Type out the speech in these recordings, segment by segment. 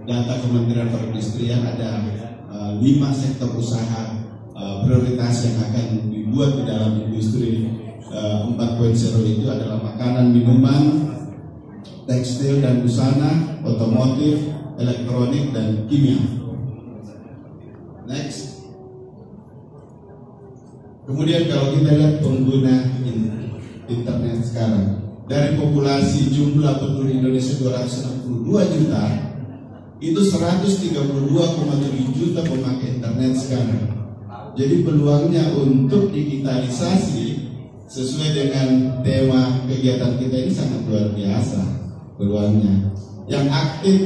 Data Kementerian Perindustrian ada 5 sektor usaha prioritas yang akan dibuat di dalam industri 4.0 itu adalah makanan, minuman, tekstil dan busana, otomotif, elektronik dan kimia. Next. Kemudian kalau kita lihat pengguna internet sekarang, dari populasi jumlah penduduk Indonesia 262 juta, itu 132,7 juta pemakai internet sekarang. Jadi peluangnya untuk digitalisasi sesuai dengan tema kegiatan kita ini sangat luar biasa peluangnya. Yang aktif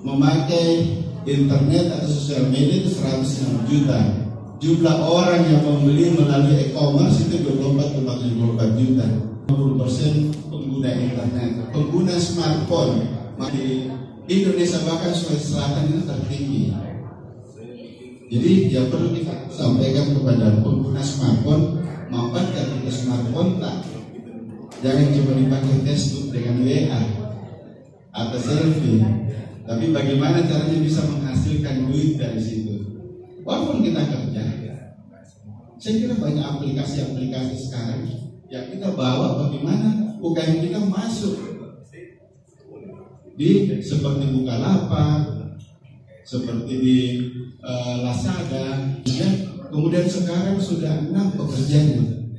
memakai internet atau sosial media itu 106 juta. Jumlah orang yang membeli melalui e-commerce itu 24,74 juta. 50% pengguna internet, pengguna smartphone di Indonesia bahkan Sulawesi Selatan itu tertinggi. Jadi yang perlu kita sampaikan kepada pengguna smartphone, manfaatkan kita smartphone tak, jangan cuma dipakai Facebook dengan WA atau selfie, tapi bagaimana caranya bisa menghasilkan duit dari situ. Walaupun kita kerja, saya kira banyak aplikasi-aplikasi sekarang yang kita bawa bagaimana UKM kita masuk di seperti Bukalapak, seperti di Lazada, kemudian sekarang sudah 6 pekerjaan.